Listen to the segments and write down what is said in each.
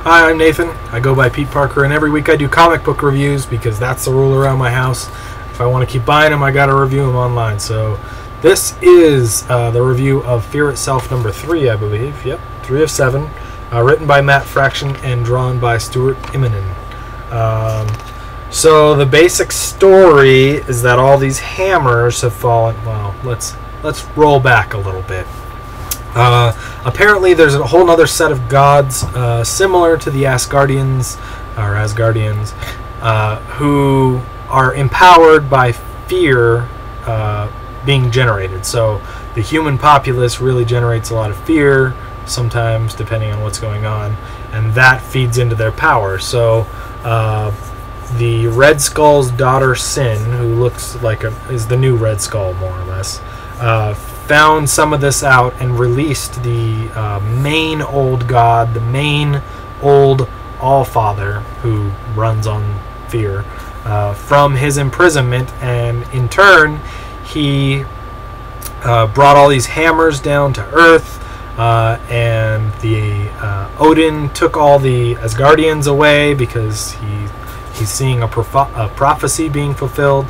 Hi, I'm Nathan. I go by Peteparker, and every week I do comic book reviews because that's the rule around my house. If I want to keep buying them, I got to review them online. So this is the review of Fear Itself number 3, I believe. Yep, 3 of 7. Written by Matt Fraction and drawn by Stuart Immonen. So the basic story is that all these hammers have fallen. Well, let's roll back a little bit. Apparently there's a whole other set of gods similar to the Asgardians, who are empowered by fear being generated. So the human populace really generates a lot of fear, sometimes depending on what's going on, and that feeds into their power. So the Red Skull's daughter Sin, who looks like is the new Red Skull more or less, found some of this out and released the main old god, the main old Allfather, who runs on fear, from his imprisonment, and in turn he brought all these hammers down to Earth, and the Odin took all the Asgardians away because he's seeing a prophecy being fulfilled,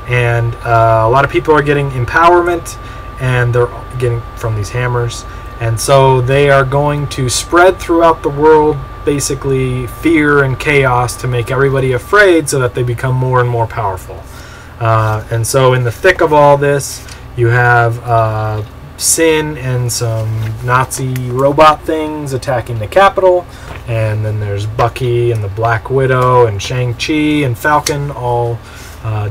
and a lot of people are getting empowerment, and they're getting from these hammers, and so they are going to spread throughout the world basically fear and chaos to make everybody afraid so that they become more and more powerful. And so in the thick of all this, you have Sin and some Nazi robot things attacking the capital, and then there's Bucky and the Black Widow and Shang-Chi and Falcon all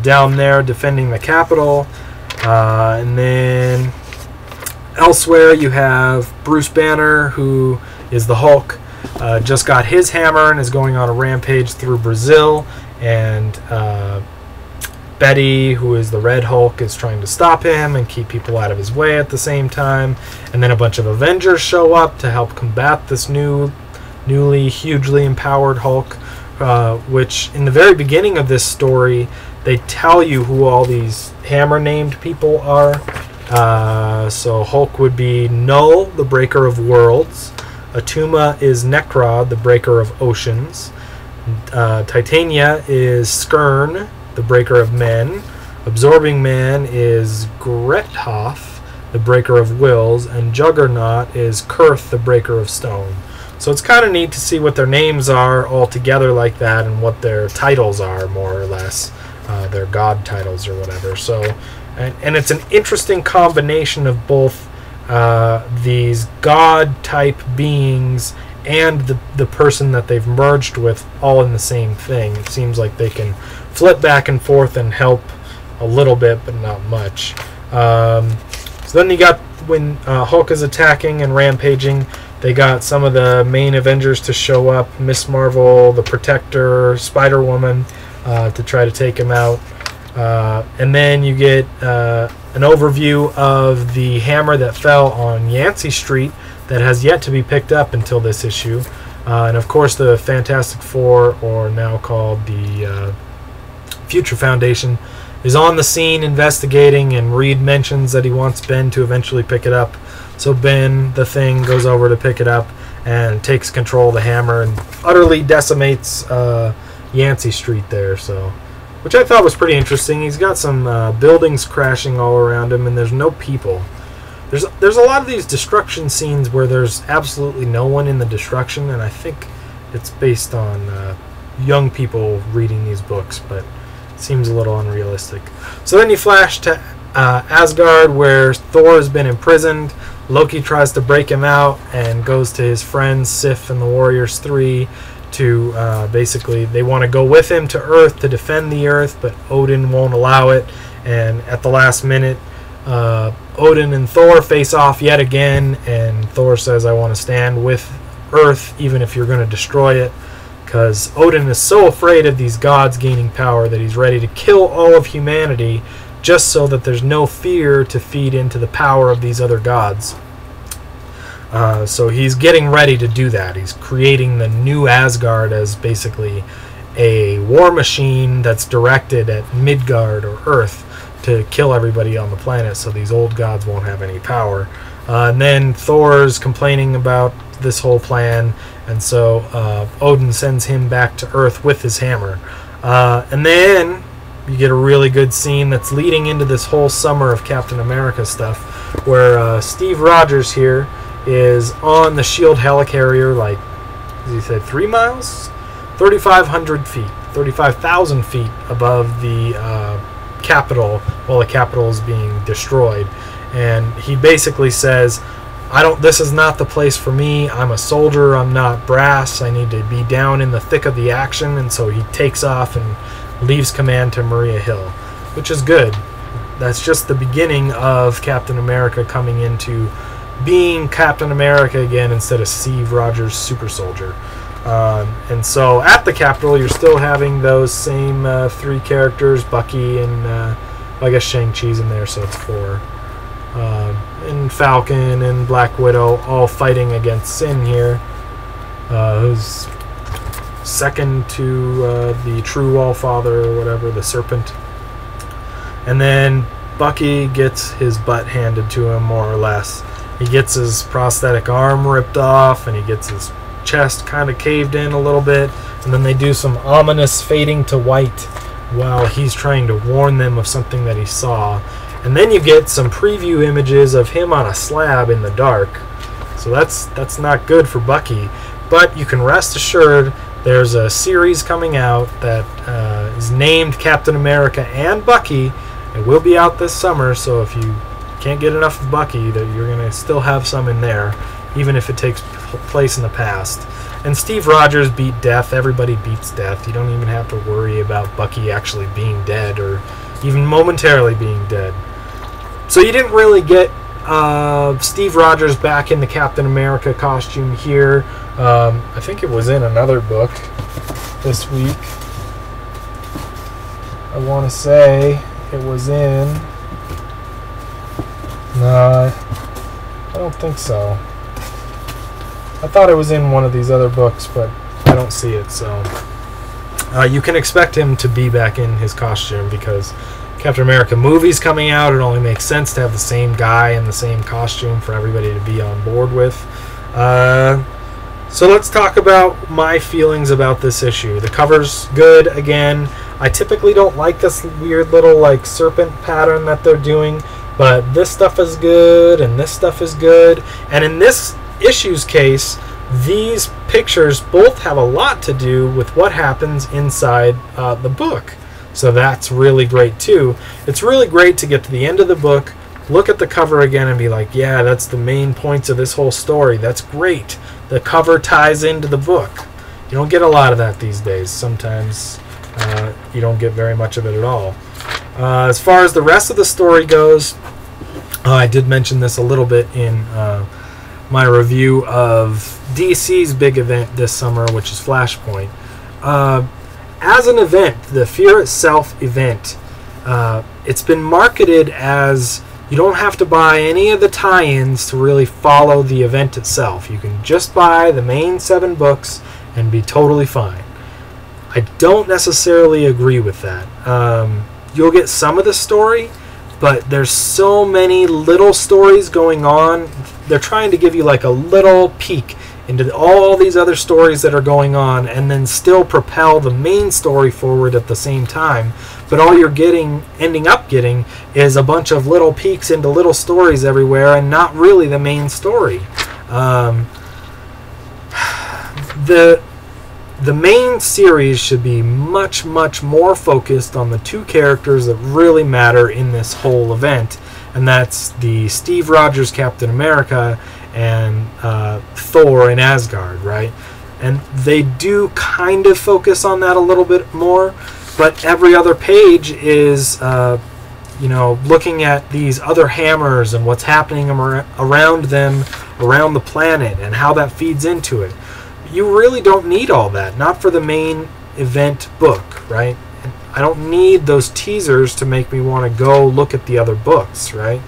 down there defending the capital. And then elsewhere you have Bruce Banner, who is the Hulk, just got his hammer and is going on a rampage through Brazil, and Betty, who is the Red Hulk, is trying to stop him and keep people out of his way at the same time. And then a bunch of Avengers show up to help combat this newly hugely empowered Hulk, which in the very beginning of this story they tell you who all these hammer named people are. So Hulk would be Null, the breaker of worlds. Atuma is Necrod, the breaker of oceans. Titania is Skirn, the breaker of men. Absorbing Man is Grethoff, the breaker of wills. And Juggernaut is Kurth, the breaker of stone. So it's kind of neat to see what their names are all together like that, and what their titles are, more or less. Their god titles or whatever. So, and it's an interesting combination of both these god type beings and the person that they've merged with, all in the same thing. It seems like they can flip back and forth and help a little bit, but not much. So then you got, when Hulk is attacking and rampaging, they got some of the main Avengers to show up: Miss Marvel, the Protector, Spider-Woman, to try to take him out. And then you get an overview of the hammer that fell on Yancey Street that has yet to be picked up until this issue. And of course the Fantastic Four, or now called the Future Foundation, is on the scene investigating, and Reed mentions that he wants Ben to eventually pick it up. So Ben, the Thing, goes over to pick it up and takes control of the hammer and utterly decimates Yancey Street there, so, which I thought was pretty interesting. He's got some buildings crashing all around him, and there's no people. There's a lot of these destruction scenes where there's absolutely no one in the destruction, and I think it's based on young people reading these books, but it seems a little unrealistic. So then you flash to Asgard, where Thor has been imprisoned. Loki tries to break him out and goes to his friends Sif and the Warriors 3 to basically, they want to go with him to Earth to defend the Earth, but Odin won't allow it. And at the last minute, Odin and Thor face off yet again, and Thor says, I want to stand with Earth even if you're going to destroy it, because Odin is so afraid of these gods gaining power that he's ready to kill all of humanity just so that there's no fear to feed into the power of these other gods. So he's getting ready to do that. He's creating the new Asgard as basically a war machine that's directed at Midgard, or Earth, to kill everybody on the planet so these old gods won't have any power. And then Thor's complaining about this whole plan, and so Odin sends him back to Earth with his hammer. And then you get a really good scene that's leading into this whole summer of Captain America stuff, where Steve Rogers here is on the SHIELD helicarrier, like, as he said, 3 miles? 3,500 feet, 35,000 feet above the Capitol, while the Capitol is being destroyed. And he basically says, this is not the place for me. I'm a soldier, I'm not brass. I need to be down in the thick of the action. And so he takes off and leaves command to Maria Hill, which is good. That's just the beginning of Captain America coming into being Captain America again instead of Steve Rogers, super soldier. And so at the Capitol, you're still having those same 3 characters, Bucky and I guess Shang-Chi's in there, so it's 4. And Falcon and Black Widow all fighting against Sin here, who's second to the True Allfather or whatever, the Serpent. And then Bucky gets his butt handed to him, more or less. He gets his prosthetic arm ripped off, and he gets his chest kind of caved in a little bit, and then they do some ominous fading to white while he's trying to warn them of something that he saw. And then you get some preview images of him on a slab in the dark. So that's not good for Bucky. But you can rest assured there's a series coming out that is named Captain America and Bucky. It will be out this summer, so if you can't get enough of Bucky, that you're going to still have some in there, even if it takes place in the past. And Steve Rogers beat death. Everybody beats death. You don't even have to worry about Bucky actually being dead or even momentarily being dead. So you didn't really get Steve Rogers back in the Captain America costume here. I think it was in another book this week. I want to say it was in... No, I don't think so. I thought it was in one of these other books, but I don't see it, so... you can expect him to be back in his costume because Captain America movie's coming out. It only makes sense to have the same guy in the same costume for everybody to be on board with. So let's talk about my feelings about this issue. The cover's good, again. I typically don't like this weird little like serpent pattern that they're doing, but this stuff is good, and this stuff is good. And in this issue's case, these pictures both have a lot to do with what happens inside the book. So that's really great too. It's really great to get to the end of the book, look at the cover again and be like, yeah, that's the main points of this whole story. That's great. The cover ties into the book. You don't get a lot of that these days. Sometimes you don't get very much of it at all. As far as the rest of the story goes, I did mention this a little bit in my review of DC's big event this summer, which is Flashpoint. As an event, the Fear Itself event, it's been marketed as you don't have to buy any of the tie-ins to really follow the event itself. You can just buy the main 7 books and be totally fine. I don't necessarily agree with that. You'll get some of the story, but there's so many little stories going on. They're trying to give you like a little peek into all these other stories that are going on and then still propel the main story forward at the same time. But all you're ending up getting is a bunch of little peeks into little stories everywhere and not really the main story. The main series should be much, much more focused on the 2 characters that really matter in this whole event, and that's the Steve Rogers Captain America and Thor in Asgard, right? And they do kind of focus on that a little bit more, but every other page is looking at these other hammers and what's happening around them, around the planet, and how that feeds into it. You really don't need all that, not for the main event book, right? I don't need those teasers to make me want to go look at the other books, right?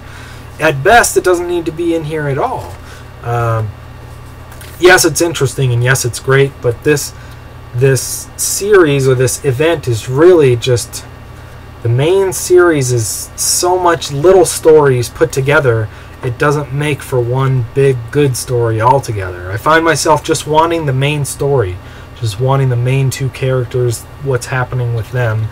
At best, it doesn't need to be in here at all. Yes, it's interesting, and yes, it's great, but this series or this event is really just... The main series is so much little stories put together, it doesn't make for one big good story altogether. I find myself just wanting the main story, just wanting the main two characters, what's happening with them,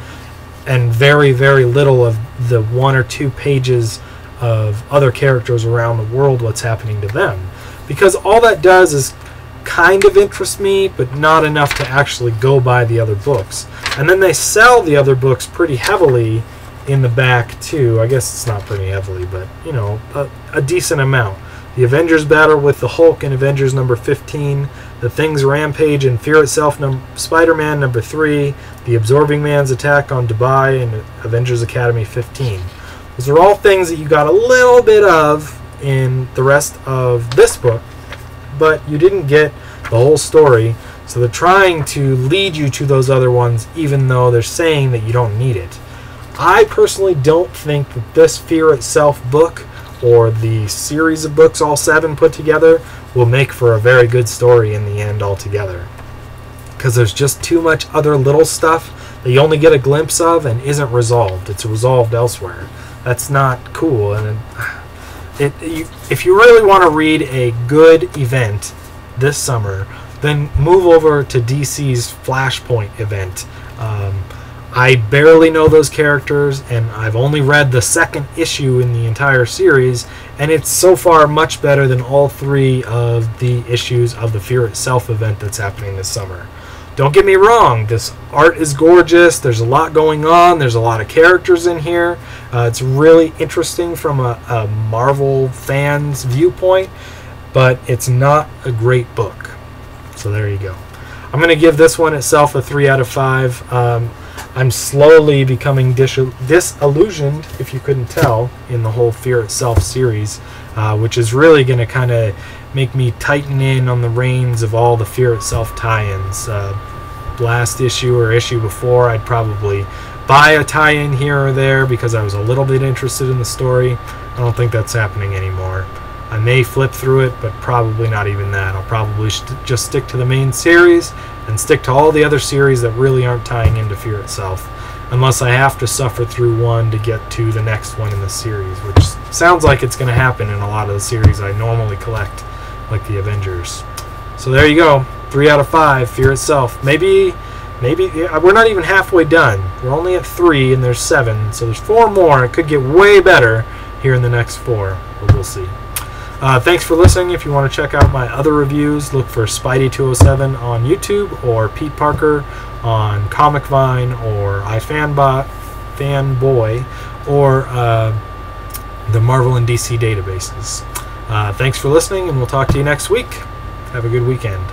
and very, very little of the 1 or 2 pages of other characters around the world, what's happening to them. Because all that does is kind of interest me, but not enough to actually go buy the other books. And then they sell the other books pretty heavily in the back too. I guess it's not pretty heavily, but you know, a decent amount. The Avengers battle with the Hulk in Avengers number 15, the Thing's rampage and Fear Itself Spider-Man number 3, the Absorbing Man's attack on Dubai in Avengers Academy 15. Those are all things that you got a little bit of in the rest of this book, but you didn't get the whole story, so they're trying to lead you to those other ones even though they're saying that you don't need it. I personally don't think that this Fear Itself book, or the series of books, all 7 put together, will make for a very good story in the end altogether. Because there's just too much other little stuff that you only get a glimpse of and isn't resolved. It's resolved elsewhere. That's not cool. And if you really want to read a good event this summer, then move over to DC's Flashpoint event. I barely know those characters, and I've only read the 2nd issue in the entire series, and it's so far much better than all 3 of the issues of the Fear Itself event that's happening this summer. Don't get me wrong, this art is gorgeous, there's a lot going on, there's a lot of characters in here. It's really interesting from a Marvel fan's viewpoint, but it's not a great book. So there you go. I'm going to give this one itself a 3 out of 5. I'm slowly becoming disillusioned, if you couldn't tell, in the whole Fear Itself series, which is really going to kind of make me tighten in on the reins of all the Fear Itself tie-ins. Last issue or issue before, I'd probably buy a tie-in here or there because I was a little bit interested in the story. I don't think that's happening anymore. I may flip through it, but probably not even that. I'll probably just stick to the main series and stick to all the other series that really aren't tying into Fear Itself, unless I have to suffer through one to get to the next one in the series, which sounds like it's going to happen in a lot of the series I normally collect, like the Avengers. So there you go, 3 out of 5, Fear Itself. Maybe we're not even halfway done. We're only at 3 and there's 7, so there's 4 more. It could get way better here in the next 4, but we'll see. Thanks for listening. If you want to check out my other reviews, look for Spidey207 on YouTube, or Peteparker on Comic Vine, or iFanboy, or the Marvel and DC databases. Thanks for listening, and we'll talk to you next week. Have a good weekend.